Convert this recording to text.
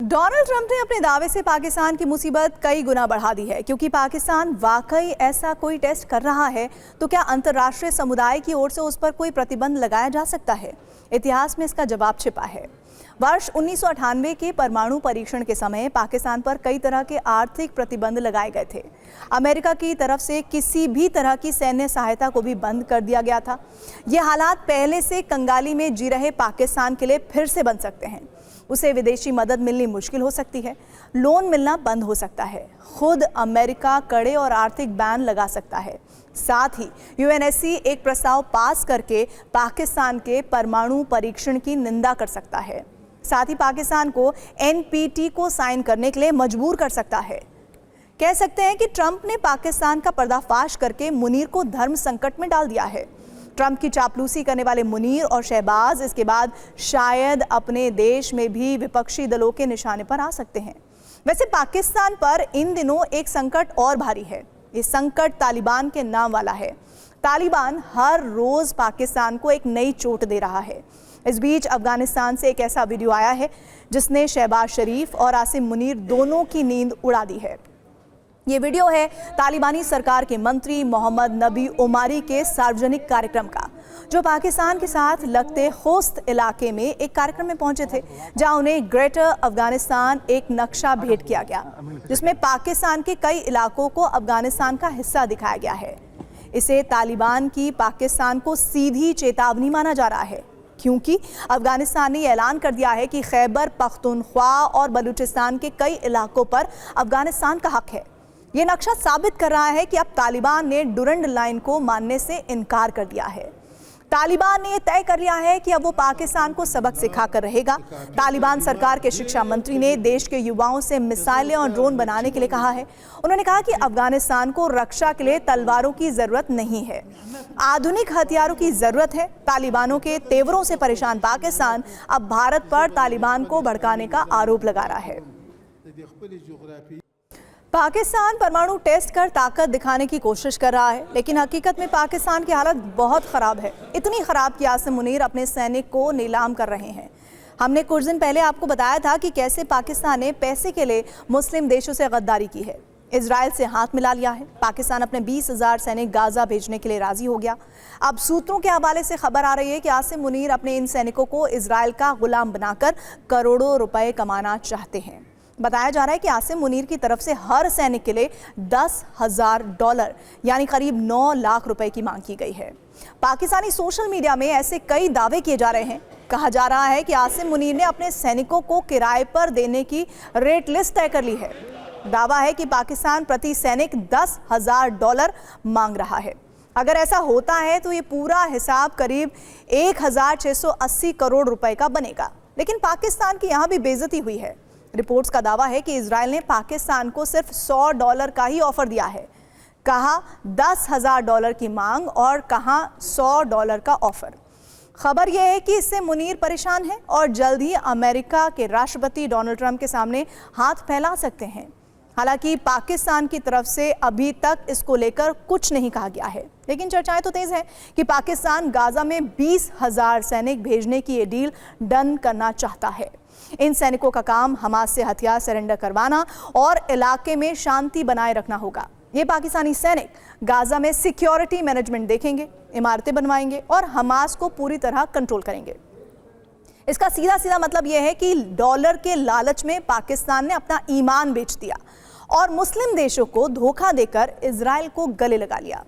Donald Trump ने अपने दावे से पाकिस्तान की मुसीबत कई गुना बढ़ा दी है, क्योंकि पाकिस्तान वाकई ऐसा कोई टेस्ट कर रहा है तो क्या अंतर्राष्ट्रीय समुदाय की ओर से उस पर कोई प्रतिबंध लगाया जा सकता है? इतिहास में इसका जवाब छिपा है। वर्ष 1998 के परमाणु परीक्षण के समय पाकिस्तान पर कई तरह के आर्थिक प्रतिबंध लगाए गए थे। अमेरिका की तरफ से किसी भी तरह की सैन्य सहायता को भी बंद कर दिया गया था। ये हालात पहले से कंगाली में जी रहे पाकिस्तान के लिए फिर से बन सकते हैं। उसे विदेशी मदद मिलनी मुश्किल हो सकती है, लोन मिलना बंद हो सकता है, खुद अमेरिका कड़े और आर्थिक बैन लगा सकता है। साथ ही यूएनएससी एक प्रस्ताव पास करके पाकिस्तान के परमाणु परीक्षण की निंदा कर सकता है। साथ ही पाकिस्तान को एनपीटी को साइन करने के लिए मजबूर कर सकता है। कह सकते हैं कि ट्रंप ने पाकिस्तान का पर्दाफाश करके मुनीर को धर्म संकट में डाल दिया है। ट्रंप की चापलूसी करने वाले मुनीर और शहबाज इसके बाद शायद अपने देश में भी विपक्षी दलों के निशाने पर आ सकते हैं। वैसे पाकिस्तान पर इन दिनों एक संकट और भारी है। ये संकट तालिबान के नाम वाला है। तालिबान हर रोज पाकिस्तान को एक नई चोट दे रहा है। इस बीच अफगानिस्तान से एक ऐसा वीडियो आया है जिसने शहबाज शरीफ और आसिम मुनीर दोनों की नींद उड़ा दी है। ये वीडियो है तालिबानी सरकार के मंत्री मोहम्मद नबी उमारी के सार्वजनिक कार्यक्रम का, जो पाकिस्तान के साथ लगते खोस्त इलाके में एक कार्यक्रम में पहुंचे थे, जहां उन्हें ग्रेटर अफगानिस्तान एक नक्शा भेंट किया गया, जिसमें पाकिस्तान के कई इलाकों को अफगानिस्तान का हिस्सा दिखाया गया है। इसे तालिबान की पाकिस्तान को सीधी चेतावनी माना जा रहा है, क्योंकि अफगानिस्तान ने ऐलान कर दिया है कि खैबर पख्तूनख्वा और बलूचिस्तान के कई इलाकों पर अफगानिस्तान का हक है। ये नक्शा साबित कर रहा है कि अब तालिबान ने डुरंड लाइन को मानने से इनकार कर दिया है। तालिबान ने यह तय कर लिया है कि अब वो पाकिस्तान को सबक सिखाकर रहेगा। तालिबान सरकार के शिक्षा मंत्री ने देश के युवाओं से मिसाइलें और ड्रोन बनाने के लिए कहा है। उन्होंने कहा कि अफगानिस्तान को रक्षा के लिए तलवारों की जरूरत नहीं है, आधुनिक हथियारों की जरूरत है। तालिबानों के तेवरों से परेशान पाकिस्तान अब भारत पर तालिबान को भड़काने का आरोप लगा रहा है। पाकिस्तान परमाणु टेस्ट कर ताकत दिखाने की कोशिश कर रहा है, लेकिन हकीकत में पाकिस्तान की हालत बहुत खराब है। इतनी खराब कि आसिम मुनीर अपने सैनिक को नीलाम कर रहे हैं। हमने कुछ दिन पहले आपको बताया था कि कैसे पाकिस्तान ने पैसे के लिए मुस्लिम देशों से गद्दारी की है, इजराइल से हाथ मिला लिया है। पाकिस्तान अपने 20,000 सैनिक गाजा भेजने के लिए राजी हो गया। अब सूत्रों के हवाले से खबर आ रही है कि आसिम मुनीर अपने इन सैनिकों को इजराइल का गुलाम बनाकर करोड़ों रुपए कमाना चाहते हैं। बताया जा रहा है कि आसिम मुनीर की तरफ से हर सैनिक के लिए $10,000 यानी करीब 9 लाख रुपए की मांग की गई है। पाकिस्तानी सोशल मीडिया में ऐसे कई दावे किए जा रहे हैं। कहा जा रहा है कि आसिम मुनीर ने अपने सैनिकों को किराए पर देने की रेट लिस्ट तय कर ली है। दावा है कि पाकिस्तान प्रति सैनिक $10,000 मांग रहा है। अगर ऐसा होता है तो ये पूरा हिसाब करीब 1,680 करोड़ रुपए का बनेगा। लेकिन पाकिस्तान की यहाँ भी बेइज्जती हुई है। रिपोर्ट्स का दावा है कि इजराइल ने पाकिस्तान को सिर्फ $100 का ही ऑफर दिया है। कहा $10,000 की मांग और कहा $100 का ऑफर। खबर यह है कि इससे मुनीर परेशान है और जल्द ही अमेरिका के राष्ट्रपति डोनाल्ड ट्रंप के सामने हाथ फैला सकते हैं। हालांकि पाकिस्तान की तरफ से अभी तक इसको लेकर कुछ नहीं कहा गया है, लेकिन चर्चाएं तो तेज है कि पाकिस्तान गाजा में 20,000 सैनिक भेजने की ये डील डन करना चाहता है। इन सैनिकों का काम हमास से हथियार सरेंडर करवाना और इलाके में शांति बनाए रखना होगा। ये पाकिस्तानी सैनिक गाजा में सिक्योरिटी मैनेजमेंट देखेंगे, इमारतें बनवाएंगे और हमास को पूरी तरह कंट्रोल करेंगे। इसका सीधा सीधा मतलब यह है कि डॉलर के लालच में पाकिस्तान ने अपना ईमान बेच दिया और मुस्लिम देशों को धोखा देकर इजराइल को गले लगा लिया।